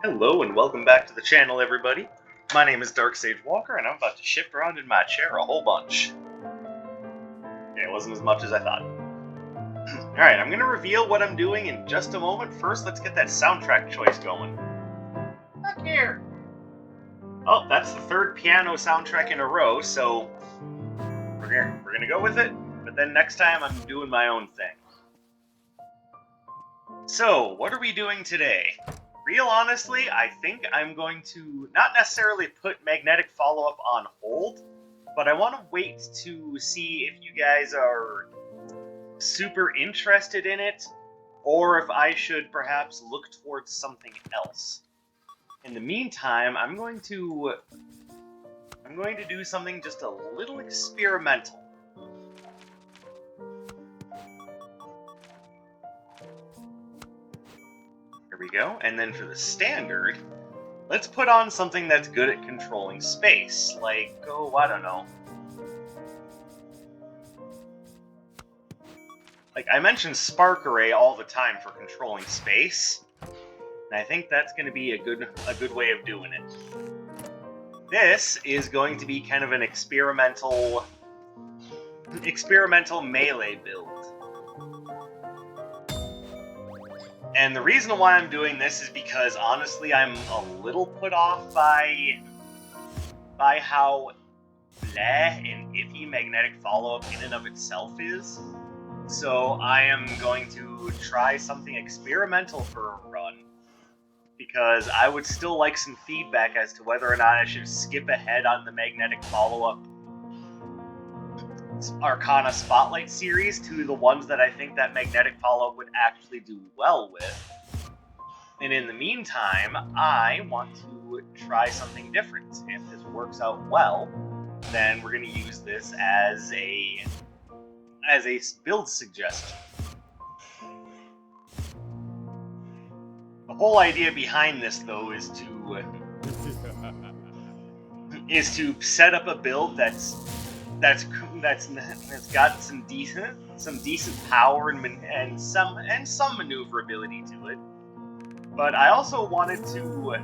Hello and welcome back to the channel, everybody. My name is Dark Sage Walker, and I'm about to shift around in my chair a whole bunch. Yeah, it wasn't as much as I thought. Alright, I'm gonna reveal what I'm doing in just a moment. First, let's get that soundtrack choice going. Back here! Oh, that's the third piano soundtrack in a row, so we're gonna go with it, but then next time I'm doing my own thing. So, what are we doing today? Real honestly, I think I'm going to not necessarily put magnetic follow-up on hold, but I want to wait to see if you guys are super interested in it, or if I should perhaps look towards something else. In the meantime, I'm going to do something just a little experimental. There we go. And then for the standard, let's put on something that's good at controlling space. Like, I don't know. Like, I mention Spark Array all the time for controlling space, and I think that's going to be a good way of doing it. This is going to be kind of an experimental melee build. And the reason why I'm doing this is because, honestly, I'm a little put off by how bleh and iffy magnetic follow-up in and of itself is. So I am going to try something experimental for a run, because I would still like some feedback as to whether or not I should skip ahead on the magnetic follow-up Arcana Spotlight series to the ones that I think that magnetic follow-up would actually do well with. And in the meantime, I want to try something different. If this works out well, then we're going to use this as a build suggestion. The whole idea behind this, though, is to set up a build that's got some decent power and some maneuverability to it. But I also wanted to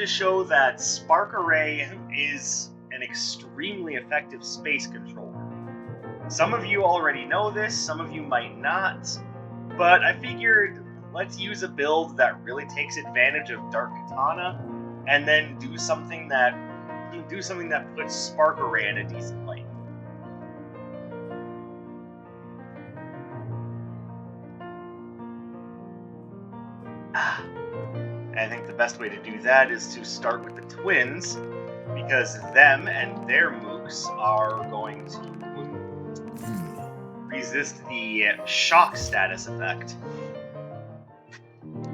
show that Spark Array is an extremely effective space controller. Some of you already know this, some of you might not, but I figured let's use a build that really takes advantage of Dark Katana, and then do something that puts Spark Array in a decent light. I think the best way to do that is to start with the twins, because them and their mooks are going to resist the shock status effect.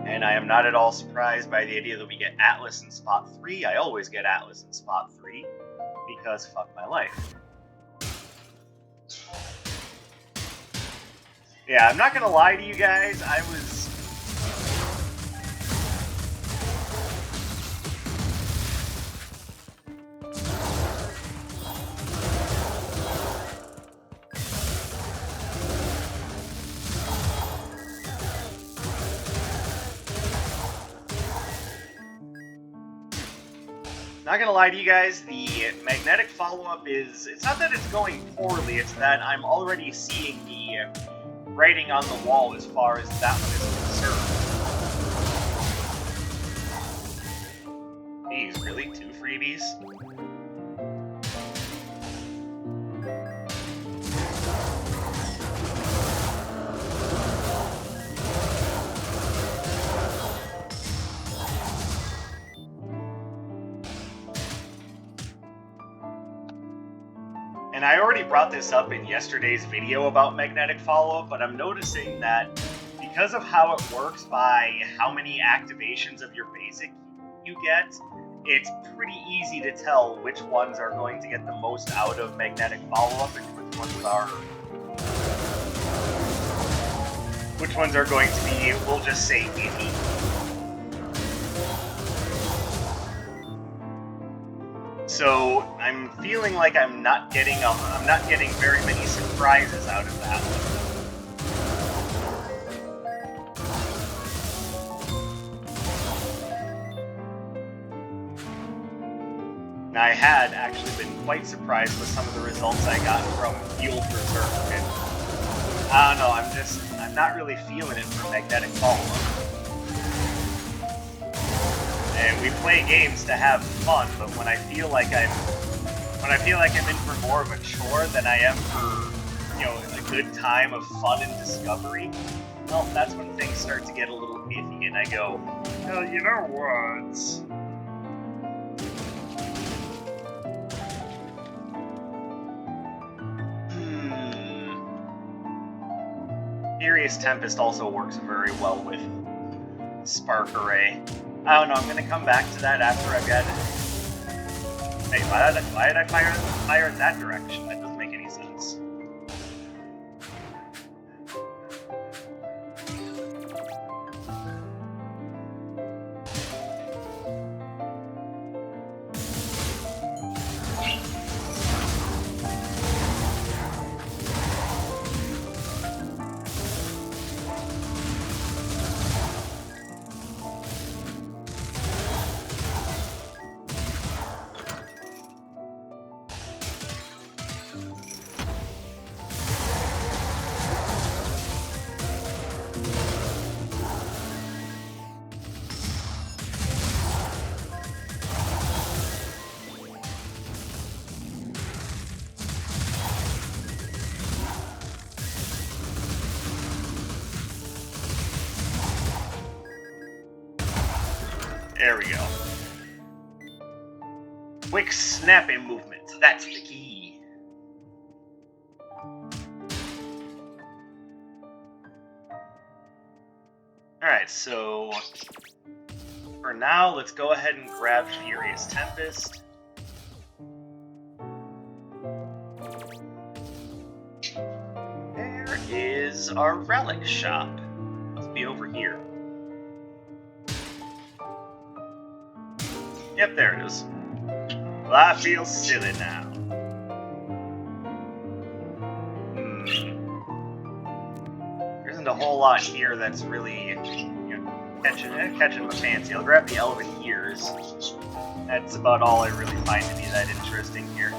And I am not at all surprised by the idea that we get Atlas in spot 3. I always get Atlas in spot 3, because fuck my life. Yeah, I'm not gonna lie to you guys, I was... Not gonna lie to you guys, the magnetic follow-up it's not that it's going poorly, it's that I'm already seeing the writing on the wall as far as that one is concerned. Geez, really? 2 freebies? And I already brought this up in yesterday's video about magnetic follow-up, but I'm noticing that because of how it works by how many activations of your basic you get, it's pretty easy to tell which ones are going to get the most out of magnetic follow-up and which ones are going to be, we'll just say, iffy. So I'm feeling like I'm not getting very many surprises out of that one. I had actually been quite surprised with some of the results I got from Field Berserk. And I don't know, I'm not really feeling it for magnetic follow-up. And we play games to have fun, but when I feel like I'm in for more of a chore than I am for, you know, a good time of fun and discovery, well, that's when things start to get a little iffy, and I go, well, you know what? Furious Tempest also works very well with Spark Array. I don't know, I'm gonna come back to that after I've got it. Hey, why did I fire in that direction? That doesn't make any sense. There we go. Quick snapping movement, that's the key. Alright, so for now, let's go ahead and grab Furious Tempest. There is our relic shop. Must be over here. Yep, there it is. Well, I feel silly now. There isn't a whole lot here that's really, you know, catching my fancy. I'll grab the Elven Ears. That's about all I really find to be that interesting here.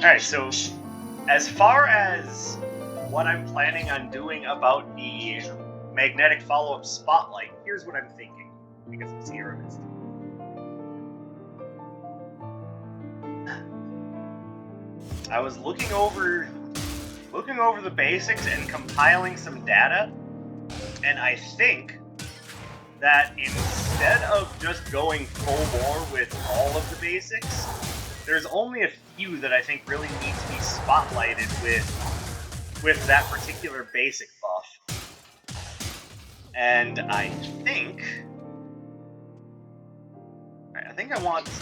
Alright, so as far as what I'm planning on doing about the magnetic follow-up spotlight, here's what I'm thinking. Because it's here. I was looking over the basics and compiling some data, and I think that instead of just going full bore with all of the basics, there's only a few that I think really need to be spotlighted with that particular basic buff. And I think I want to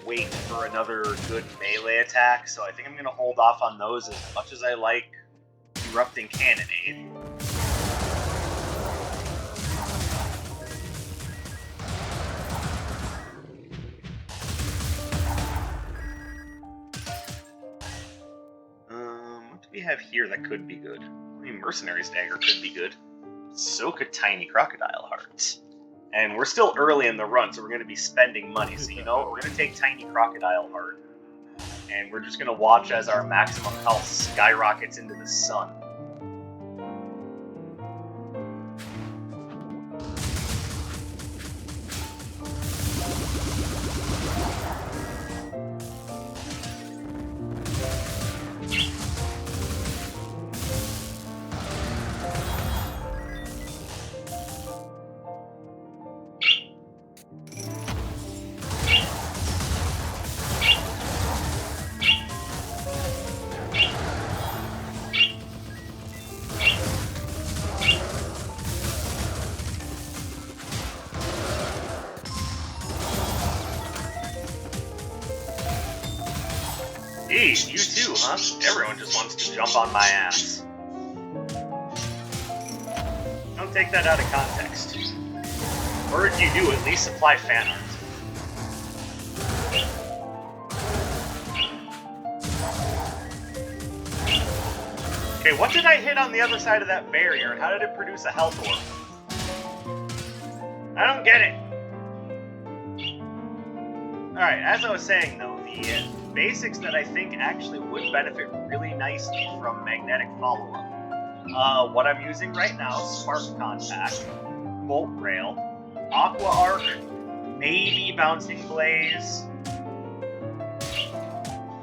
wait for another good melee attack, so I think I'm going to hold off on those as much as I like Erupting Cannonade. What do we have here that could be good? I mean, Mercenary's Dagger could be good. So could Tiny Crocodile Hearts. And we're still early in the run, so we're going to be spending money. So you know what? We're going to take Tiny Crocodile Heart. And we're just going to watch as our maximum health skyrockets into the sun. Geez, you too, huh? Everyone just wants to jump on my ass. Don't take that out of context. Or if you do, at least supply fan art. Okay, what did I hit on the other side of that barrier, and how did it produce a health orb? I don't get it. Alright, as I was saying, though, the basics that I think actually would benefit really nicely from magnetic follow-up. What I'm using right now, Spark Contact, Bolt Rail, Aqua Arc, maybe Bouncing Blaze.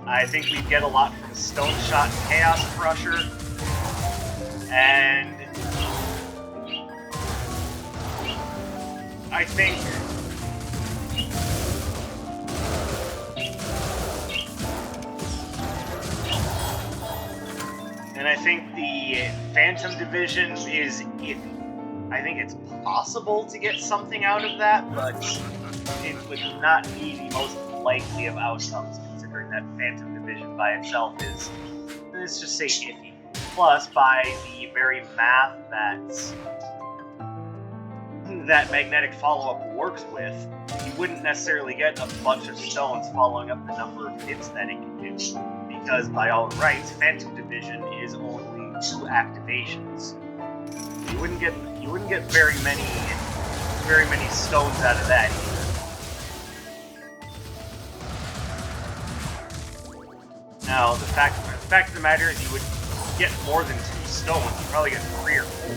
I think we'd get a lot from Stone Shot and Chaos Crusher. And I think the Phantom Division is iffy. I think it's possible to get something out of that, but it would not be the most likely of outcomes, considering that Phantom Division by itself is, let's just say, iffy. Plus, by the very math that magnetic follow-up works with, you wouldn't necessarily get a bunch of stones following up the number of hits that it can do, because by all rights, Phantom Division is only 2 activations. You wouldn't get very many stones out of that either. Now, the fact of the matter is, you would get more than 2 stones. You probably get 3 or 4.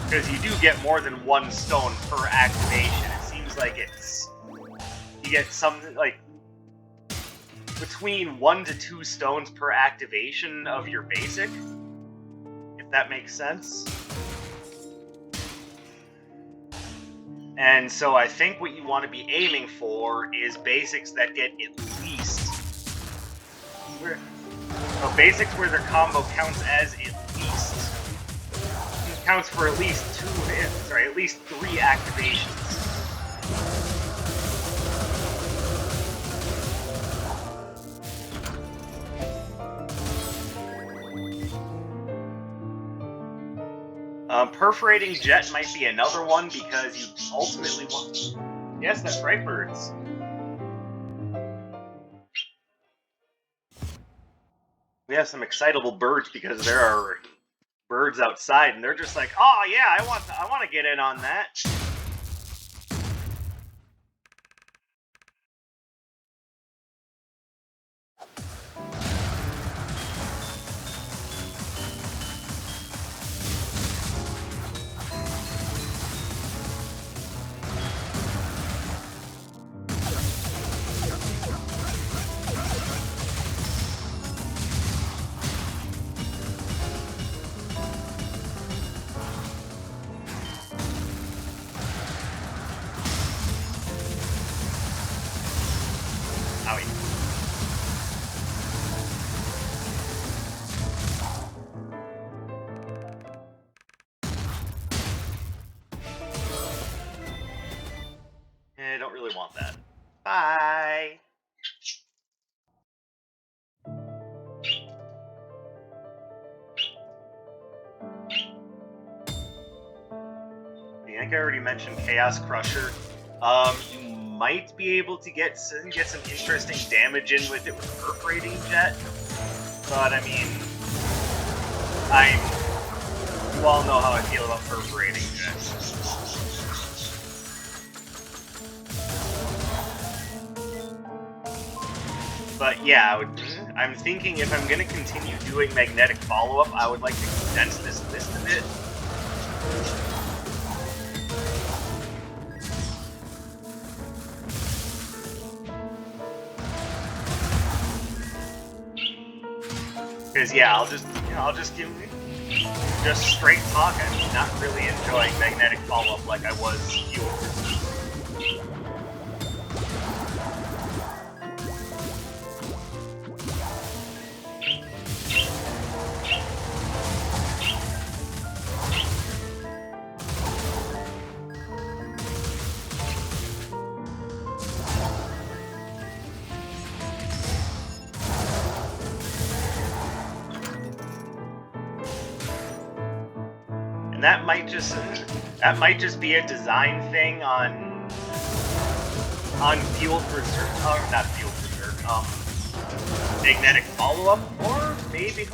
Because you do get more than 1 stone per activation. It seems like you get something like between 1 to 2 stones per activation of your basic, if that makes sense. And so I think what you want to be aiming for is basics that get at least basics where their combo counts as counts for at least 3 activations. Perforating Jet might be another one because you ultimately want... Yes, that's right, birds. We have some excitable birds because there are birds outside, and they're just like, "Oh yeah, I want to get in on that." I don't really want that. Bye! I think I already mentioned Chaos Crusher. You might be able to get some interesting damage in with it with Perforating Jet. But, I mean... you all know how I feel about Perforating Jet. But yeah, I'm thinking if I'm going to continue doing magnetic follow-up, I would like to condense this list a bit. Because yeah, I'll just give just straight talk. I'm not really enjoying magnetic follow-up like I was fuel. That might just be a design thing on Field Berserk, or not Field Berserk, magnetic follow-up, or maybe,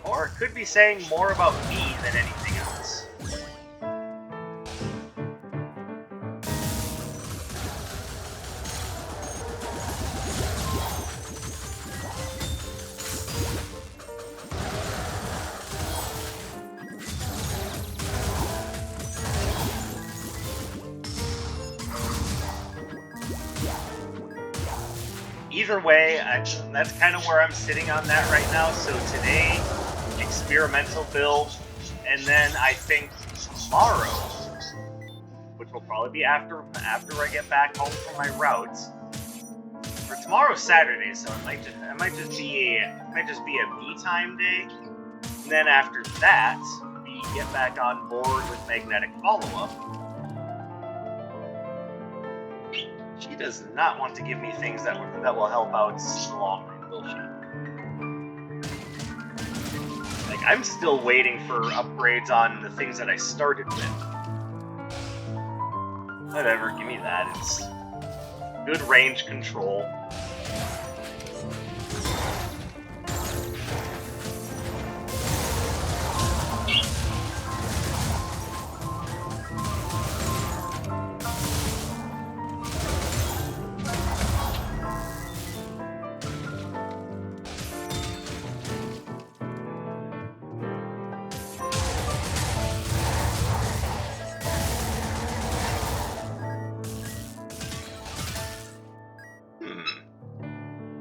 or it could be saying more about me than anything else. Either way, that's kind of where I'm sitting on that right now. So today, experimental build, and then I think tomorrow, which will probably be after I get back home from my routes. For tomorrow's Saturday, so it might just be a me time day. And then after that, we get back on board with magnetic follow-up. She does not want to give me things that will help out in the long run, will she? Like, I'm still waiting for upgrades on the things that I started with. Whatever, give me that. It's good range control.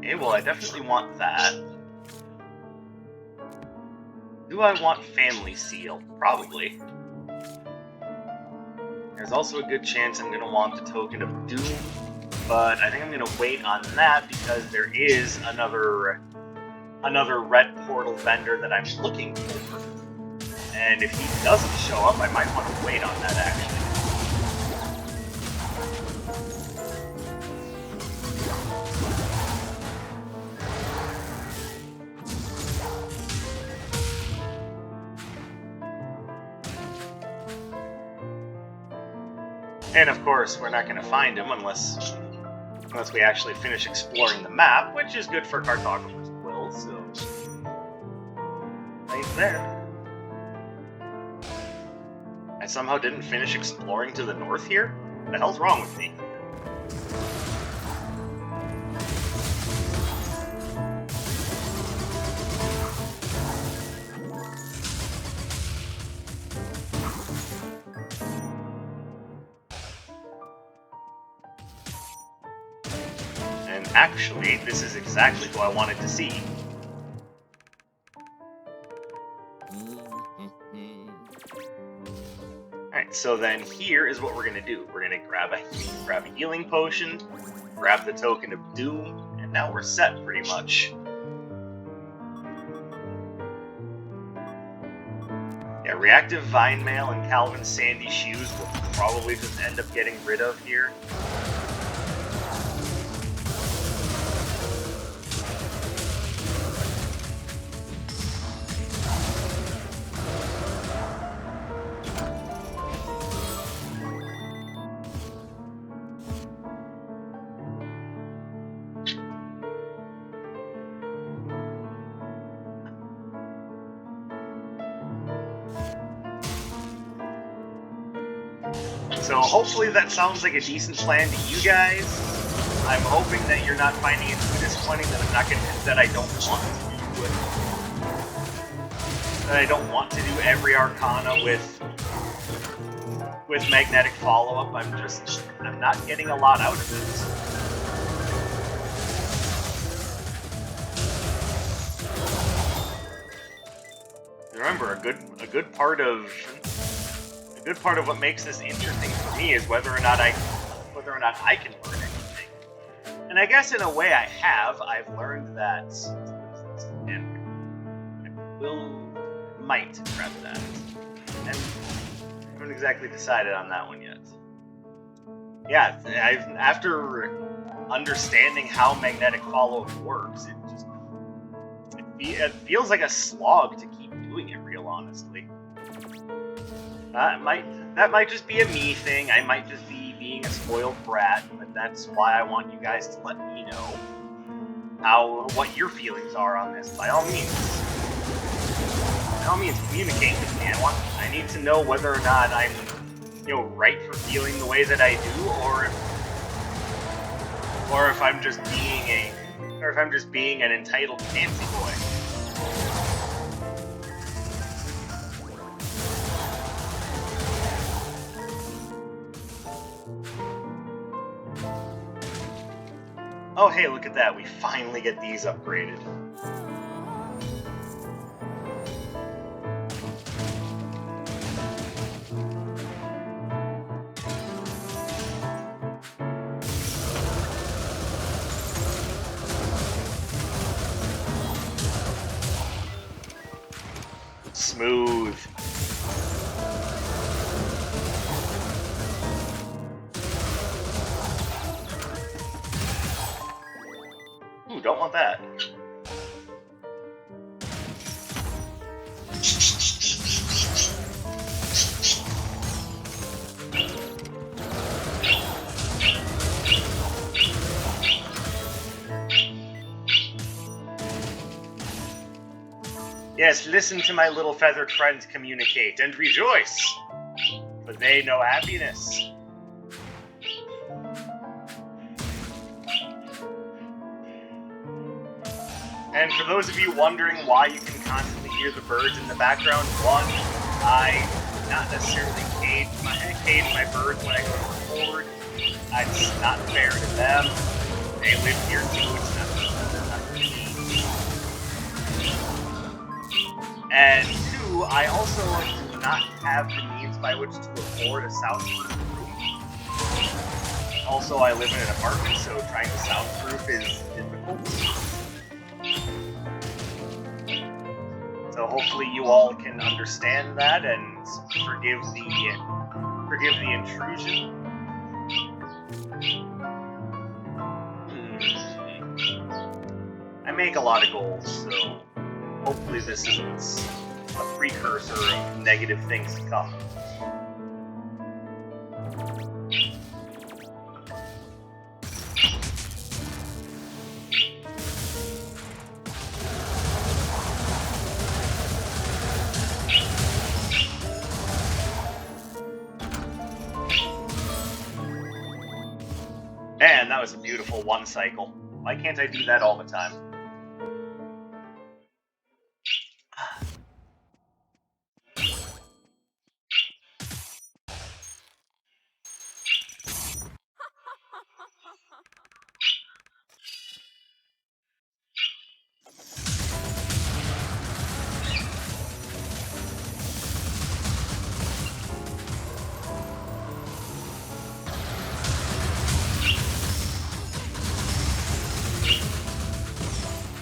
Okay, well, I definitely want that. Do I want Family Seal? Probably. There's also a good chance I'm going to want the Token of Doom, but I think I'm going to wait on that because there is another red portal vendor that I'm looking for. And if he doesn't show up, I might want to wait on that, actually. And of course, we're not going to find him unless we actually finish exploring the map, which is good for cartographer's quill, so... right there. I somehow didn't finish exploring to the north here? What the hell's wrong with me? Actually, this is exactly who I wanted to see. Alright, so then here is what we're going to do. We're going to grab a healing potion, grab the Token of Doom, and now we're set pretty much. Yeah, Reactive Vine Mail and Calvin's Sandy Shoes will probably just end up getting rid of here. So hopefully that sounds like a decent plan to you guys. I'm hoping that you're not finding it too disappointing that I'm not gonna, that I don't want to do every Arcana with magnetic follow-up. I'm not getting a lot out of it. Remember, a good part of what makes this interesting for me is whether or not I can learn anything. And I guess in a way I've learned that, and I might grab that. And I haven't exactly decided on that one yet. Yeah, after understanding how magnetic follow-up works, it feels like a slog to keep doing it, real honestly. That might just be a me thing. I might just be being a spoiled brat, but that's why I want you guys to let me know what your feelings are on this, by all means. tell me and communicate with me. I need to know whether or not I'm, right for feeling the way that I do, or if I'm just being an entitled fancy boy. Oh, hey, look at that. We finally get these upgraded. Smooth. Ooh, don't want that. Yes, listen to my little feathered friends communicate and rejoice, for they know happiness. And for those of you wondering why you can constantly hear the birds in the background, one, I not necessarily cage my birds when I go to record. It's not fair to them. They live here too. It's not me. And two, I also do not have the means by which to afford a soundproof room. Also, I live in an apartment, so trying to soundproof is difficult. So hopefully you all can understand that and forgive the intrusion. I make a lot of goals, so hopefully this isn't a precursor of negative things to come. Man, that was a beautiful one cycle. Why can't I do that all the time?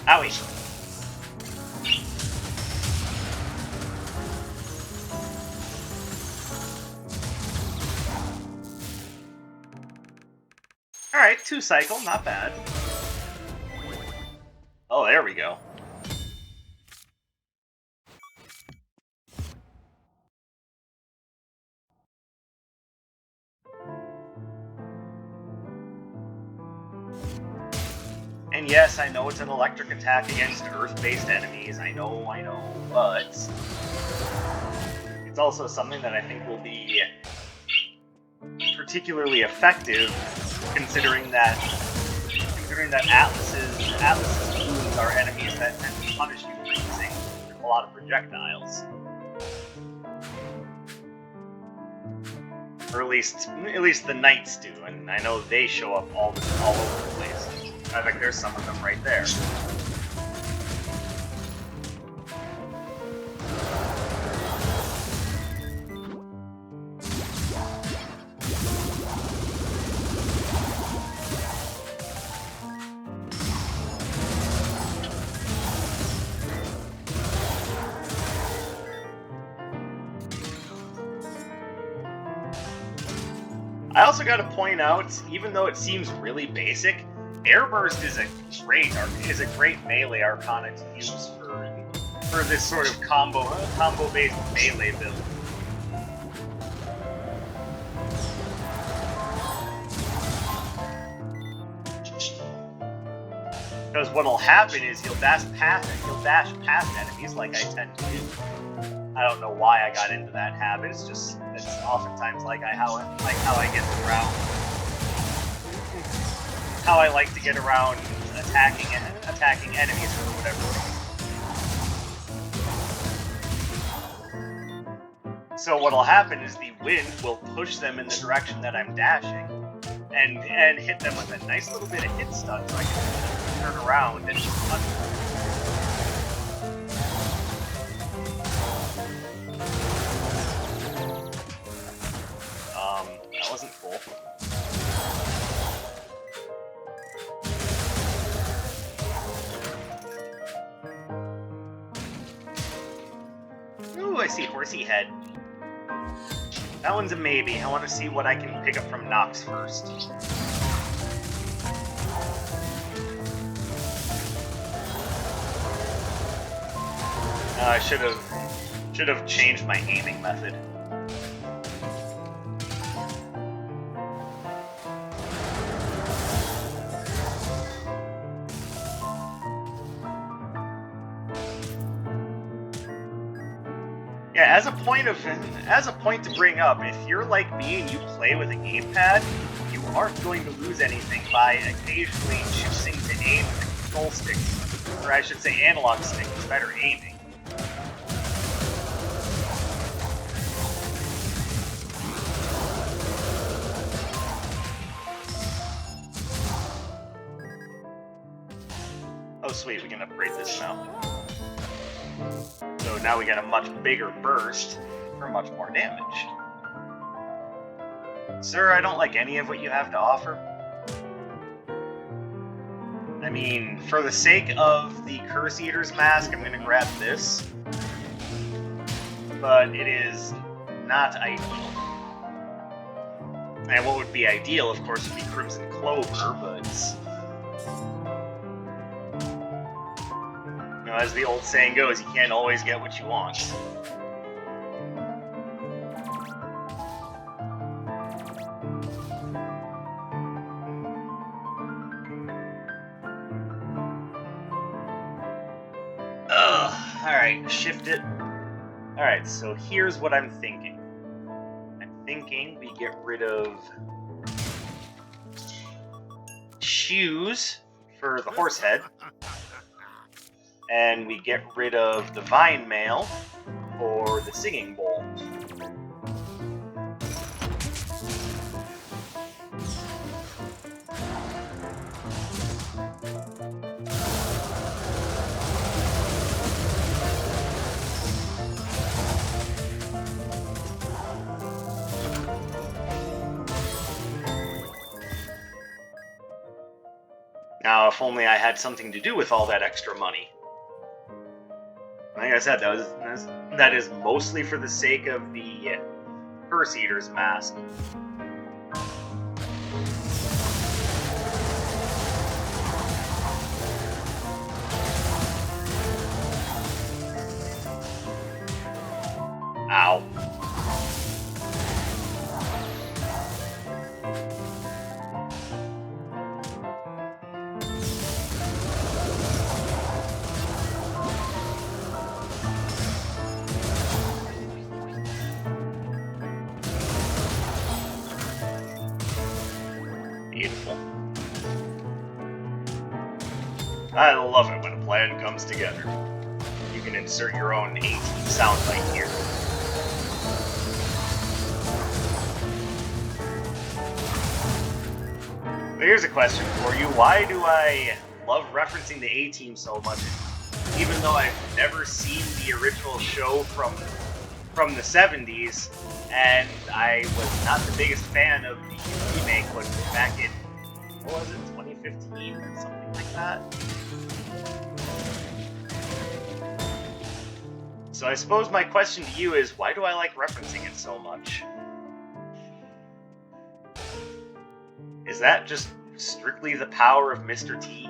Owie. Alright, 2 cycle, not bad. Oh, there we go. And yes, I know it's an electric attack against Earth-based enemies, I know, but it's also something that I think will be particularly effective, considering that Atlas's wounds are enemies that tend to punish you for using a lot of projectiles. Or at least the knights do, and I know they show up all over the place. I think there's some of them right there. I also got to point out, even though it seems really basic, Airburst is a great melee arcana to use for this sort of combo-based melee build. Because what'll happen is he'll dash past enemies like I tend to do. I don't know why I got into that habit. It's oftentimes how I get around. How I like to get around attacking enemies for whatever reason. So what'll happen is the wind will push them in the direction that I'm dashing, and hit them with a nice little bit of hit stun, so I can turn around and punch them. That wasn't cool. Ooh, I see horsey head. That one's a maybe. I want to see what I can pick up from Nox first. I should have changed my aiming method. Yeah, as a point to bring up, if you're like me and you play with a gamepad, you aren't going to lose anything by occasionally choosing to aim with the control stick, or I should say analog stick, is better aiming. Oh sweet, we can upgrade this now. So now we get a much bigger burst for much more damage. Sir, I don't like any of what you have to offer. I mean, for the sake of the Curse Eater's Mask, I'm gonna grab this. But it is not ideal. And what would be ideal, of course, would be Crimson Clover, but... as the old saying goes, you can't always get what you want. Alright, shift it. Alright, so here's what I'm thinking. I'm thinking we get rid of shoes for the horse head. And we get rid of the Vine Mail for the Singing Bowl. Now, if only I had something to do with all that extra money. Like I said, that is mostly for the sake of the Curse Eater's Mask. Ow. Beautiful. I love it when a plan comes together. You can insert your own A-Team soundbite here. But here's a question for you. Why do I love referencing the A-Team so much, even though I've never seen the original show from the 70s, and I was not the biggest fan of the remake when back in, what was it, 2015 or something like that? So I suppose my question to you is, why do I like referencing it so much? Is that just strictly the power of Mr. T?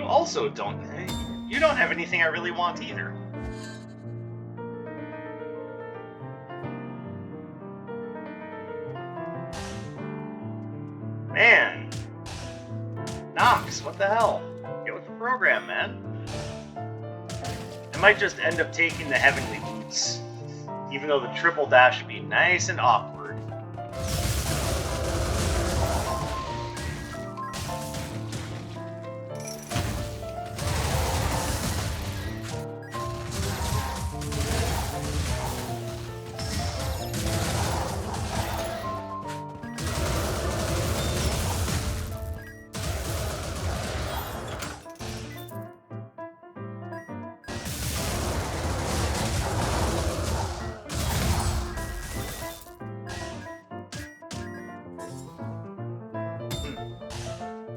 also don't... You don't have anything I really want either. Man. Nox, what the hell? Get with the program, man. I might just end up taking the Heavenly Boots, even though the triple dash would be nice and awkward.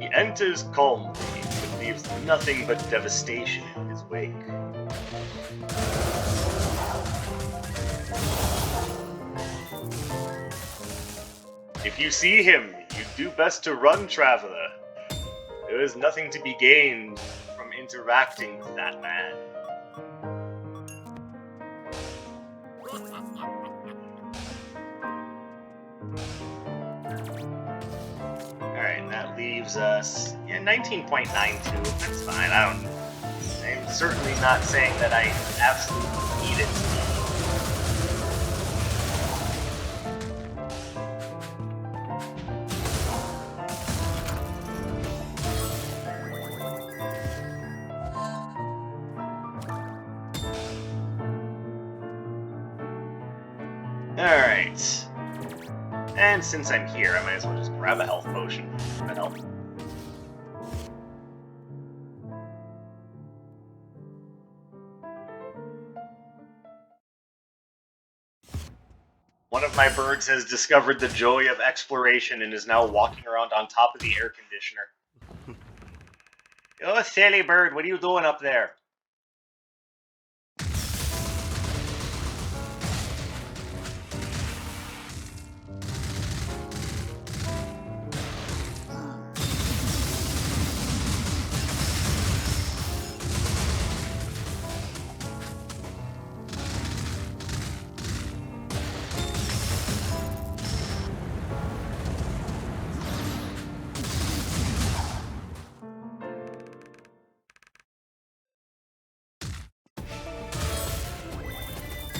He enters calmly, but leaves nothing but devastation in his wake. If you see him, you do best to run, traveler. There is nothing to be gained from interacting with that man. Alright, and that leaves us... Yeah, 19.92. That's fine. I'm certainly not saying that I absolutely need it. Alright. And since I'm here, I might as well just grab a health potion. That helps. One of my birds has discovered the joy of exploration and is now walking around on top of the air conditioner. Oh, silly bird, what are you doing up there?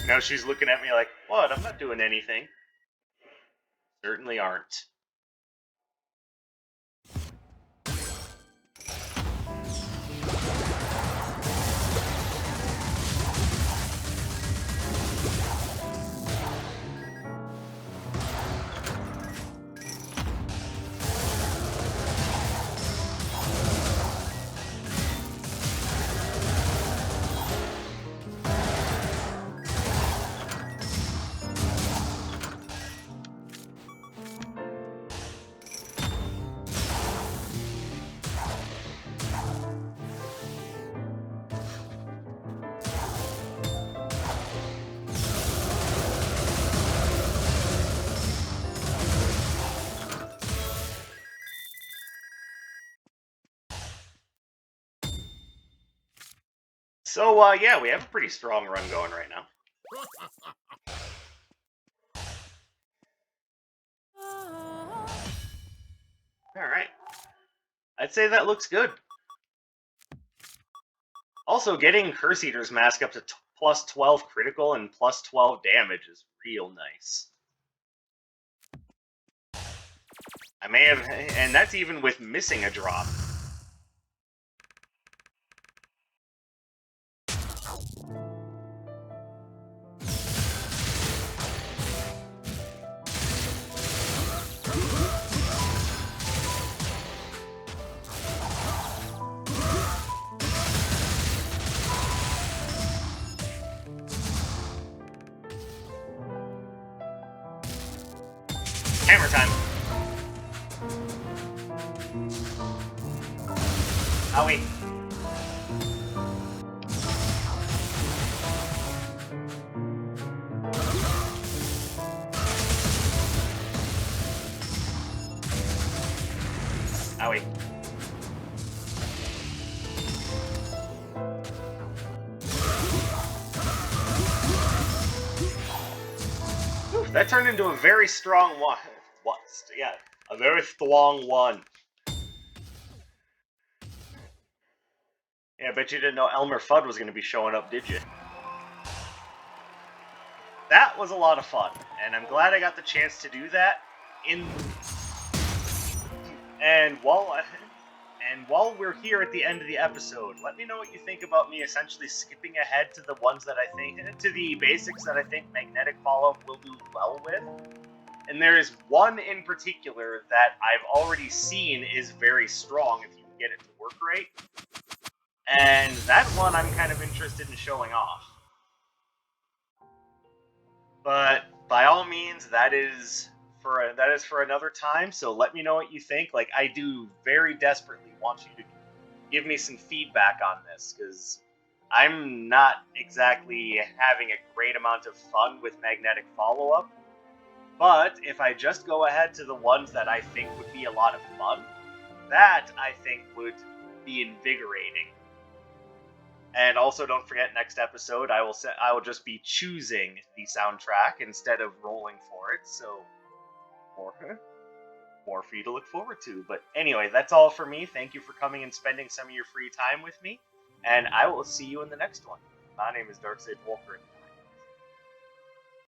Now she's looking at me like, what? I'm not doing anything. Certainly aren't. So, yeah, we have a pretty strong run going right now. Alright. I'd say that looks good. Also, getting Curse Eater's Mask up to plus 12 critical and plus 12 damage is real nice. I may have... And that's even with missing a drop. Hammer time. Owie. Owie. That turned into a very strong one. What? Yeah, a very strong one. Yeah, I bet you didn't know Elmer Fudd was going to be showing up, did you? That was a lot of fun, and I'm glad I got the chance to do that. And while we're here at the end of the episode, let me know what you think about me essentially skipping ahead to the ones that I think to the basics that I think magnetic follow-up will do well with. And there is one in particular that I've already seen is very strong if you can get it to work right. And that one I'm kind of interested in showing off. But by all means, that is for another time. So let me know what you think. Like, I do very desperately want you to give me some feedback on this, because I'm not exactly having a great amount of fun with magnetic follow-up. But if I just go ahead to the ones that I think would be a lot of fun, that I think would be invigorating. And also, don't forget, next episode I will just be choosing the soundtrack instead of rolling for it. So more for you to look forward to. But anyway, that's all for me. Thank you for coming and spending some of your free time with me, and I will see you in the next one. My name is Dark Sage Walker.